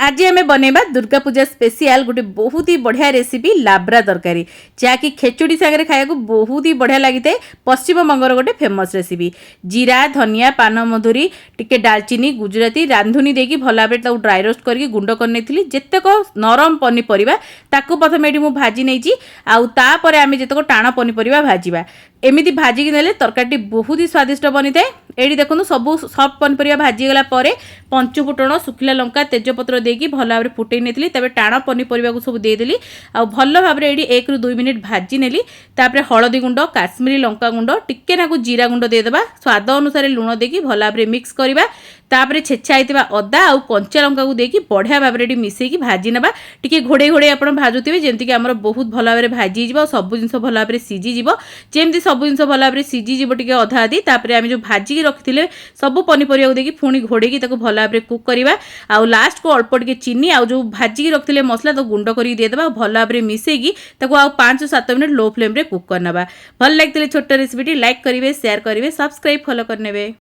आज आम बनवा दुर्गा पूजा स्पेशल गोटे बहुत ही बढ़िया रेसिपी लाब्रा तरकारी जहाँकि खेचुड़ी सागर खाया बहुत ही बढ़िया लगी था। पश्चिम बंगर गोटे फेमस रेसिपी जीरा धनिया पान मधुरी टिके डालचीनी गुजराती रांधुनी देकी भल भाव ड्राई रोस्ट करके गुंड कर जितेक नरम पनीपरिया ताकू प्रथम ये भाजी नहीं आउे आम जितक टाण पनीपरिया भाजवा एमती भाजिकी नेले तरकारी बहुत ही स्वादिष्ट बनी थाए। ये देखो सब सफ्ट पनीपरिया भाजीगला पंचुफुटण सुखिला लंका तेजपत्र देकी भल भाव फुटई नहीं तबे टाण पनीपरिया को सब देदेली आ भल भाव ये 1 ରୁ 2 मिनिट भाजी नेली। तापर हलदी गुंड काश्मीरी लंका गुंड टिके नाकू जीरा गुंड देदेबा स्वाद अनुसार लुण देकी भल भाव मिक्स करवा तापर छेचा होता अदा आ कंचा लंका को देकी बढ़िया भाव में मिसेकी भाजी नवा टिके घोड़े घोड़े आप भाजुवे जमीक आम बहुत भल भाव भाजी सब जिन भल भाव सीझीज जमी सब जिन भल भाव सीझीज टे अधा अधी तापर आम जो भाजिकी रखी सब पनीपरिया देखिए पुणी घोड़ेकी भल भाव कुक करवा आउ लास्ट को अल्प टे चीनी आउ जो भाजिकी रखी मसला तो गुंड कर देदेबा भल भाव मिसेकी आउ 5 ରୁ 7 मिनिट लो फ्लेम रे कुक करना। भल लगे छोट रेसिपी लाइक करेंगे शेयर करेंगे सब्सक्राइब फॉलो करने।